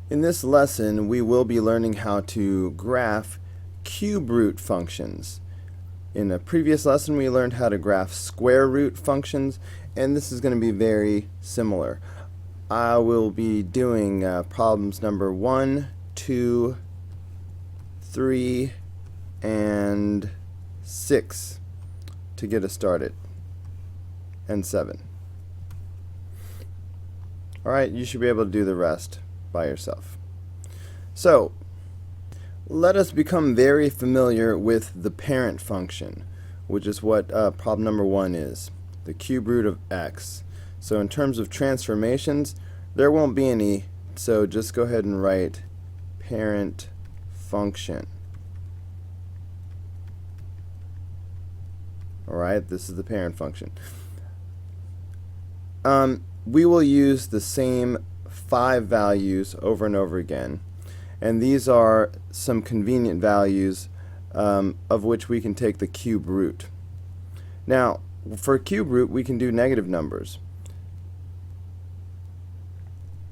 In this lesson, we will be learning how to graph cube root functions. In a previous lesson, we learned how to graph square root functions, and this is going to be very similar. I will be doing problems number 1, 2, 3, and 6 to get us started, and 7. Alright, you should be able to do the rest by yourself. So, let us become very familiar with the parent function, which is what problem number 1 is, the cube root of x. So in terms of transformations, there won't be any, so just go ahead and write parent function. Alright, this is the parent function. We will use the same 5 values over and over again, and these are some convenient values of which we can take the cube root. Now, for a cube root, we can do negative numbers.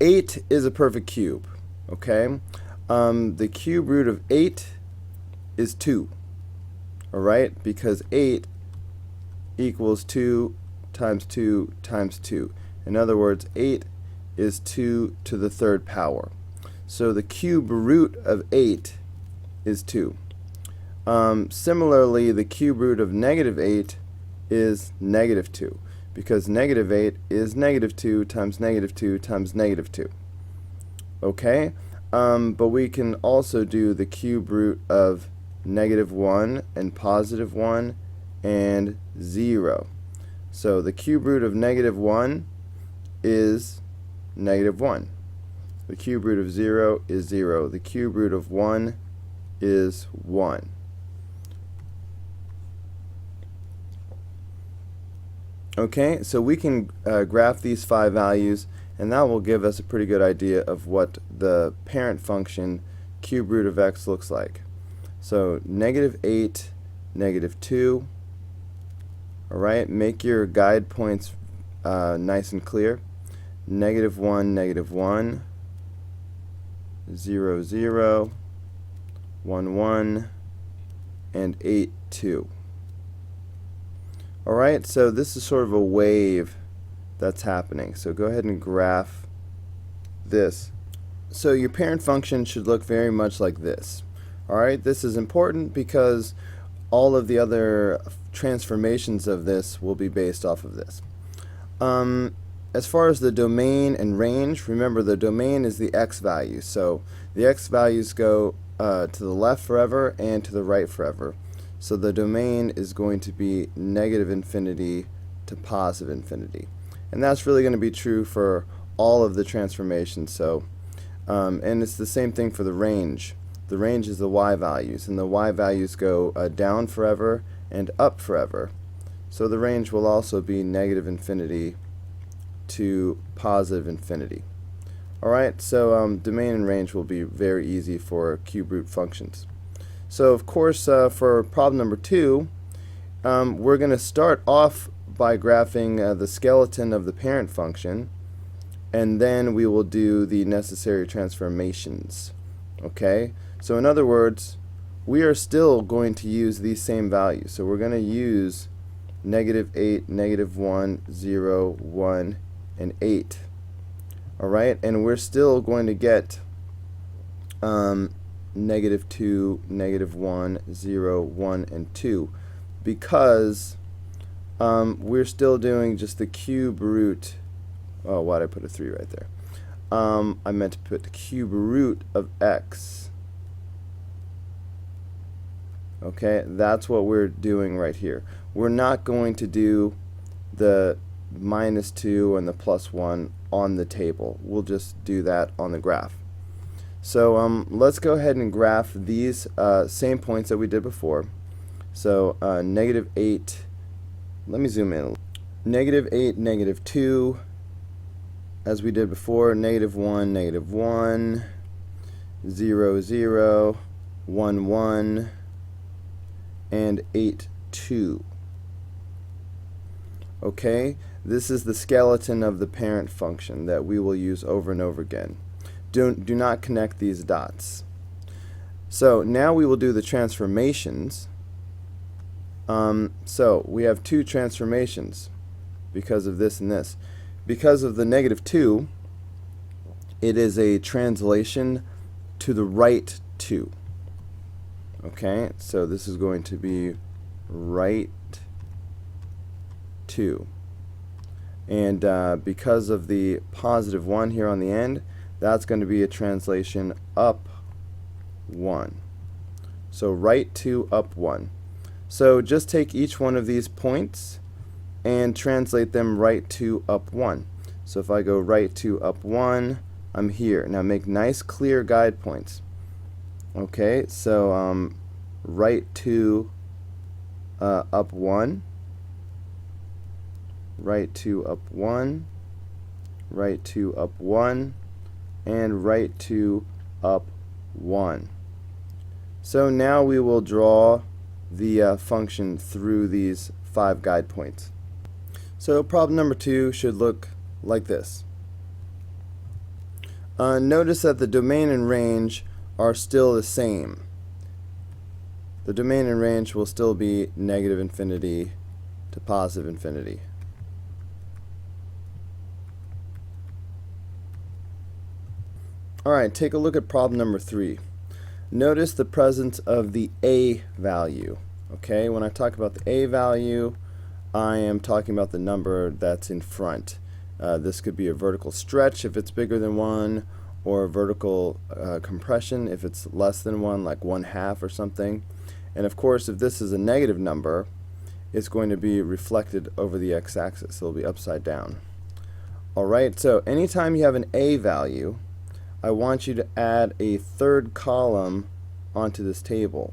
8 is a perfect cube, okay? The cube root of 8 is 2, alright? Because 8 equals 2 times 2 times 2. In other words, 8 is 2 to the third power. So the cube root of 8 is 2. Similarly, the cube root of negative 8 is negative 2, because negative 8 is negative 2 times negative 2 times negative 2. Okay? But we can also do the cube root of negative 1 and positive 1 and 0. So the cube root of negative 1 is negative 1. The cube root of 0 is 0. The cube root of 1 is 1. Okay, so we can graph these 5 values, and that will give us a pretty good idea of what the parent function cube root of x looks like. So negative 8, negative 2. Alright, make your guide points nice and clear. Negative 1, negative 1, 0, 0, 1, 1, and 8, 2. Alright, so this is sort of a wave that's happening. So go ahead and graph this. So your parent function should look very much like this. Alright, this is important because all of the other transformations of this will be based off of this. As far as the domain and range, remember the domain is the x value. So the x values go to the left forever and to the right forever. So the domain is going to be negative infinity to positive infinity. And that's really going to be true for all of the transformations. So, and it's the same thing for the range. The range is the y values, and the y values go down forever and up forever. So the range will also be negative infinity to positive infinity. Alright, so domain and range will be very easy for cube root functions. So of course for problem number 2, we're going to start off by graphing the skeleton of the parent function, and then we will do the necessary transformations. Okay, so in other words, we are still going to use these same values. So we're going to use negative 8, negative 1, 0, 1, and 8. Alright, and we're still going to get negative 2, negative 1, 0, 1, and 2, because we're still doing just the cube root. Oh, why did I put a 3 right there? I meant to put the cube root of x. Okay, that's what we're doing right here. We're not going to do the minus 2 and the plus 1 on the table. We'll just do that on the graph. So let's go ahead and graph these same points that we did before. So negative 8, let me zoom in. Negative 8, negative 2, as we did before, negative 1, negative 1, 0, 0, 1, 1, and 8, 2. Okay, this is the skeleton of the parent function that we will use over and over again. do not connect these dots. So now we will do the transformations. So we have two transformations because of this and this. Because of the -2, it is a translation to the right 2. Okay, so this is going to be right 2. And because of the +1 here on the end, that's going to be a translation up 1. So right 2, up 1. So just take each one of these points and translate them right 2, up 1. So if I go right 2, up 1, I'm here. Now make nice clear guide points. Okay, so right 2, up 1, right 2, up 1, right 2, up 1, and right 2, up 1. So now we will draw the function through these 5 guide points. So problem number 2 should look like this. Notice that the domain and range are still the same. The domain and range will still be -infinity to +infinity. Alright, take a look at problem number 3. Notice the presence of the a value. Okay, when I talk about the a value, I am talking about the number that's in front. This could be a vertical stretch if it's bigger than 1, or a vertical compression if it's less than 1, like 1/2 or something. And of course, if this is a negative number, it's going to be reflected over the x-axis. It'll be upside down. Alright, so anytime you have an a value, I want you to add a third column onto this table.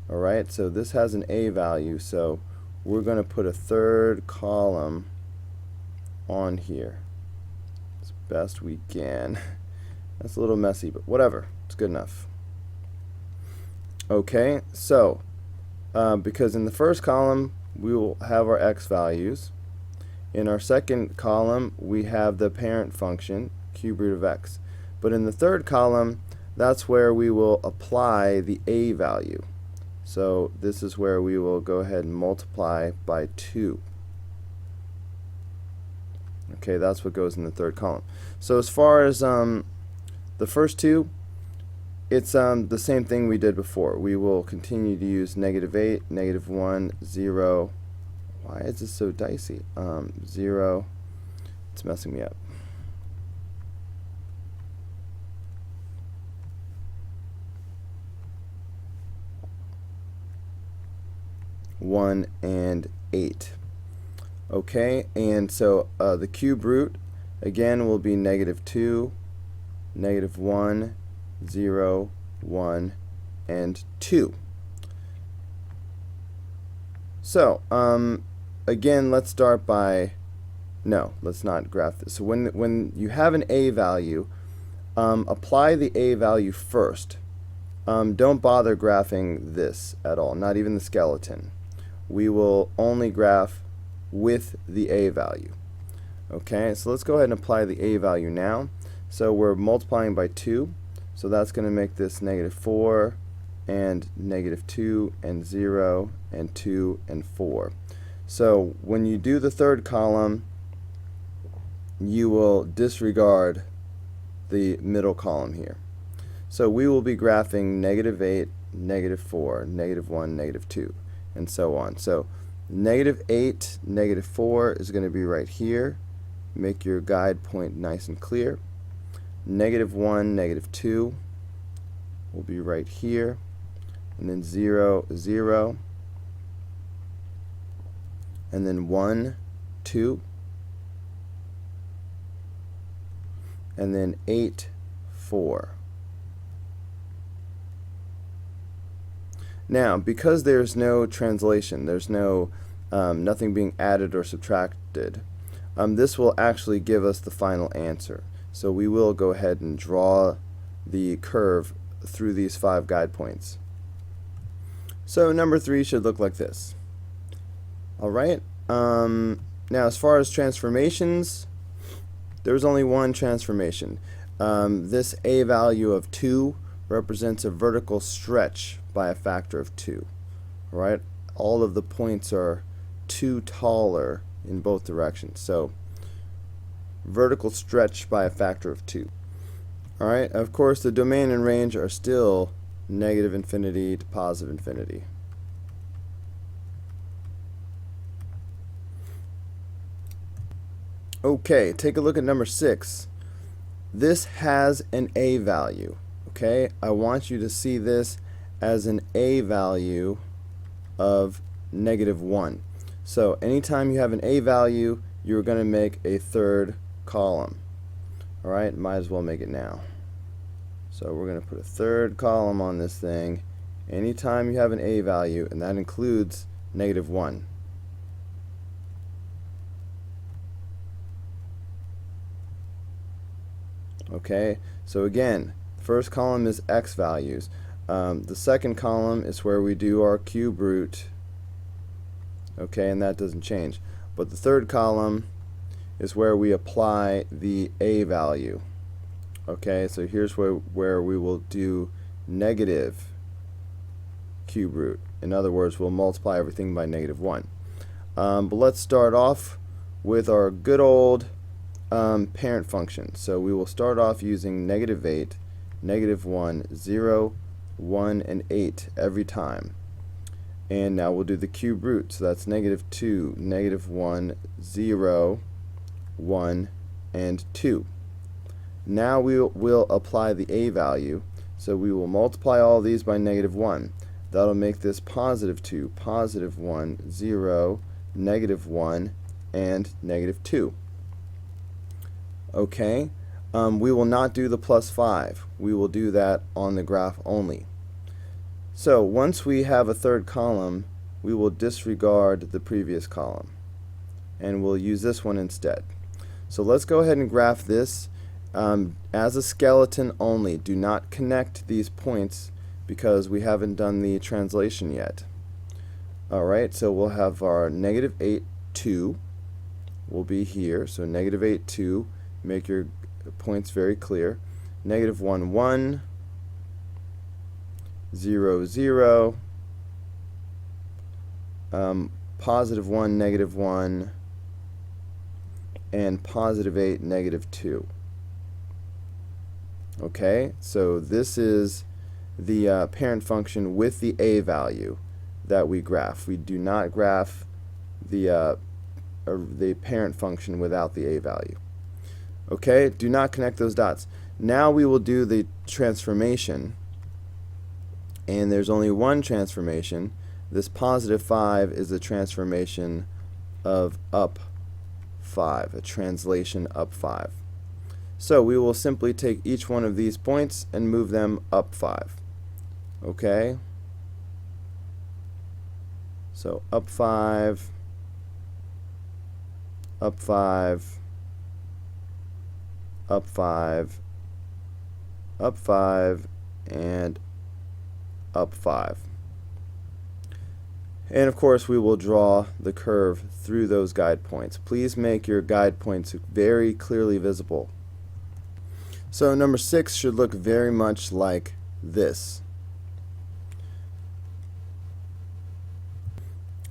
Alright, so this has an a value, so we're going to put a third column on here as best we can. That's a little messy, but whatever, it's good enough. Okay, so because in the first column we will have our x values. In our second column we have the parent function, cube root of x. But in the third column, that's where we will apply the a value. So this is where we will go ahead and multiply by 2. Okay, that's what goes in the third column. So as far as the first two, it's the same thing we did before. We will continue to use -8, -1, 0. Why is this so dicey? 0. It's messing me up. 1 and 8. Okay, and so the cube root again will be -2, -1, 0, 1, and 2. So again, let's start by, no, let's not graph this. So when you have an a value, apply the a value first. Don't bother graphing this at all, not even the skeleton. We will only graph with the a value. Okay, so let's go ahead and apply the a value now. So we're multiplying by 2, so that's going to make this -4 and -2 and 0 and 2 and 4. So when you do the third column, you will disregard the middle column here. So we will be graphing -8, -4, -1, -2, and so on. So -8, -4 is going to be right here. Make your guide point nice and clear. -1, -2 will be right here. And then 0, 0. And then 1, 2. And then 8, 4. Now, because there's no translation, there's no nothing being added or subtracted, this will actually give us the final answer. So we will go ahead and draw the curve through these 5 guide points. So number 3 should look like this. Alright, now as far as transformations, there's only one transformation. this a value of 2 represents a vertical stretch by a factor of 2. Right? All of the points are 2 taller in both directions. So vertical stretch by a factor of 2. Alright, of course the domain and range are still negative infinity to positive infinity. Okay, take a look at number 6. This has an a value. Okay, I want you to see this as an a value of -1. So anytime you have an a value, you're going to make a third column. Alright, might as well make it now. So we're going to put a third column on this thing anytime you have an a value, and that includes -1. Okay, so again, first column is x values. The second column is where we do our cube root. Okay, and that doesn't change. But the third column is where we apply the a value. Okay, so here's where we will do negative cube root. In other words, we'll multiply everything by -1. But let's start off with our good old parent function. So we will start off using -8, -1, 0, 1, and 8 every time. And now we'll do the cube root. So that's -2, -1, 0, 1, and 2. Now we'll apply the a value. So we will multiply all these by -1. That'll make this +2, +1, 0, -1, and -2. Okay, we will not do the +5. We will do that on the graph only. So once we have a third column, we will disregard the previous column and we'll use this one instead. So let's go ahead and graph this as a skeleton only. Do not connect these points because we haven't done the translation yet. Alright, so we'll have our -8, 2 will be here. So -8, 2. Make your points very clear. -1, 1, 0, 0, +1, -1, and +8, -2. Okay, so this is the parent function with the a value that we graph. We do not graph the parent function without the a value. Okay, do not connect those dots. Now we will do the transformation, and there's only one transformation. This +5 is a transformation of up 5, a translation up 5. So we will simply take each one of these points and move them up 5. Okay, so up 5, up 5, up 5, up 5, and up 5. And of course we will draw the curve through those guide points. Please make your guide points very clearly visible. So number 6 should look very much like this.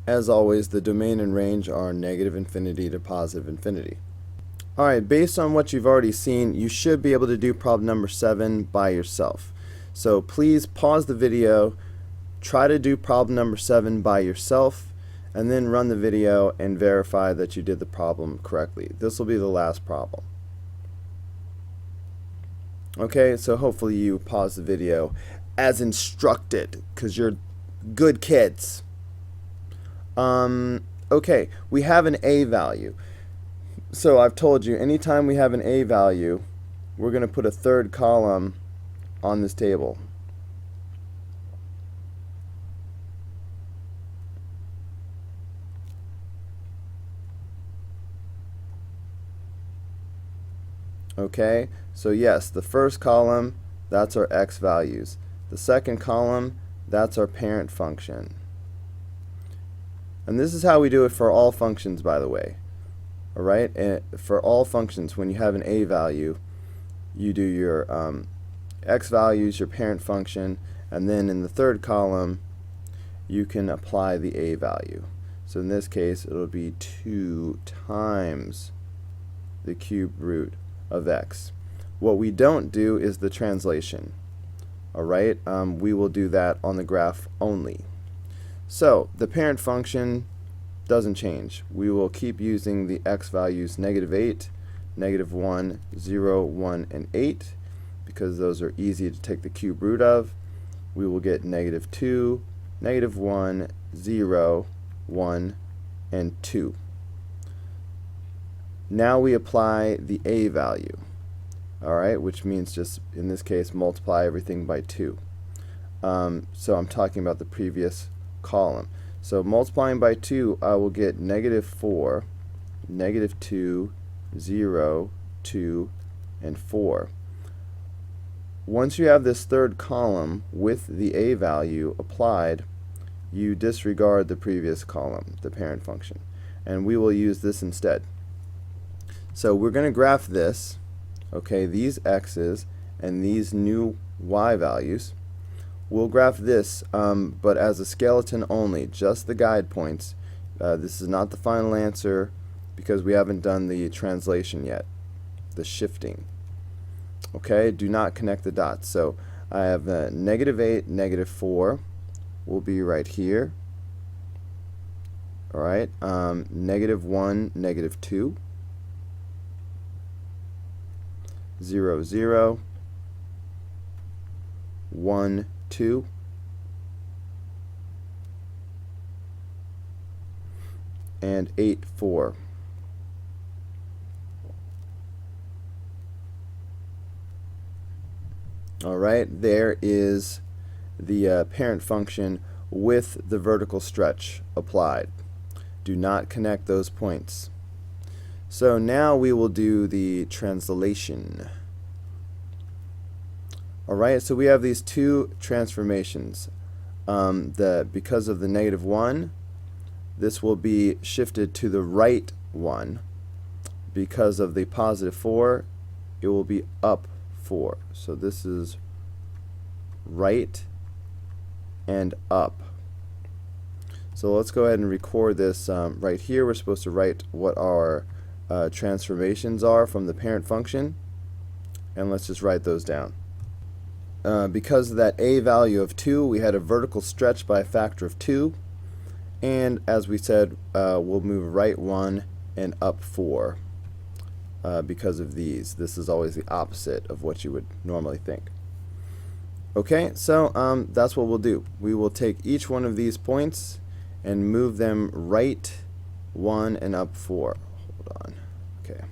As always, the domain and range are -infinity to +infinity. Alright, based on what you've already seen, you should be able to do problem number 7 by yourself. So please pause the video, try to do problem number 7 by yourself, and then run the video and verify that you did the problem correctly. This will be the last problem. Okay, so hopefully you pause the video as instructed, because you're good kids. Okay, we have an a value. So I've told you, anytime we have an a value, we're going to put a third column on this table. Okay, so yes, the first column, that's our x values. The second column, that's our parent function. And this is how we do it for all functions, by the way. Alright, and for all functions, when you have an a value, you do your x values, your parent function, and then in the third column you can apply the a value. So in this case it'll be 2 times the cube root of x. What we don't do is the translation. Alright, we will do that on the graph only. So the parent function doesn't change. We will keep using the x values -8, -1, 0, 1, and 8 because those are easy to take the cube root of. We will get -2, -1, 0, 1, and 2. Now we apply the a value, alright, which means just in this case multiply everything by 2. So I'm talking about the previous column. So multiplying by 2, I will get -4, -2, 0, 2, and 4. Once you have this third column with the a value applied, you disregard the previous column, the parent function, and we will use this instead. So we're going to graph this, okay, these x's and these new y values. We'll graph this, but as a skeleton only, just the guide points. This is not the final answer because we haven't done the translation yet, the shifting. Okay, do not connect the dots. So I have -8, -4 will be right here. Alright, -1, -2, 0, 0, 1, 2, and 8, 4. Alright, there is the parent function with the vertical stretch applied. Do not connect those points. So now we will do the translation. Alright, so we have these two transformations. Because of the -1, this will be shifted to the right one. Because of the +4, it will be up 4. So this is right and up. So let's go ahead and record this right here. We're supposed to write what our transformations are from the parent function, and let's just write those down. Because of that a value of 2, we had a vertical stretch by a factor of 2, and as we said, we'll move right 1 and up 4 because of these. This is always the opposite of what you would normally think. Okay, so that's what we'll do. We will take each one of these points and move them right 1 and up 4. Hold on. Okay.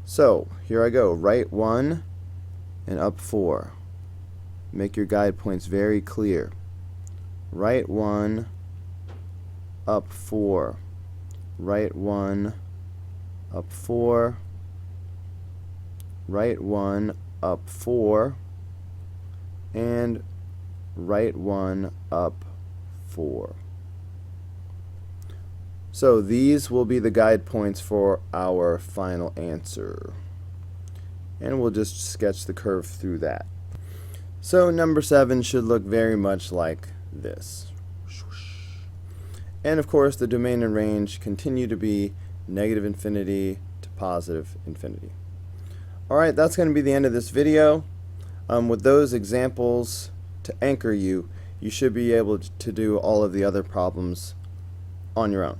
So here I go. Right 1 and up 4. Make your guide points very clear. Right 1, up 4. Right 1, up 4. Right 1, up 4. And right 1, up 4. So these will be the guide points for our final answer. And we'll just sketch the curve through that. So number 7 should look very much like this. And of course the domain and range continue to be -infinity to +infinity. Alright, that's going to be the end of this video. With those examples to anchor you, you should be able to do all of the other problems on your own.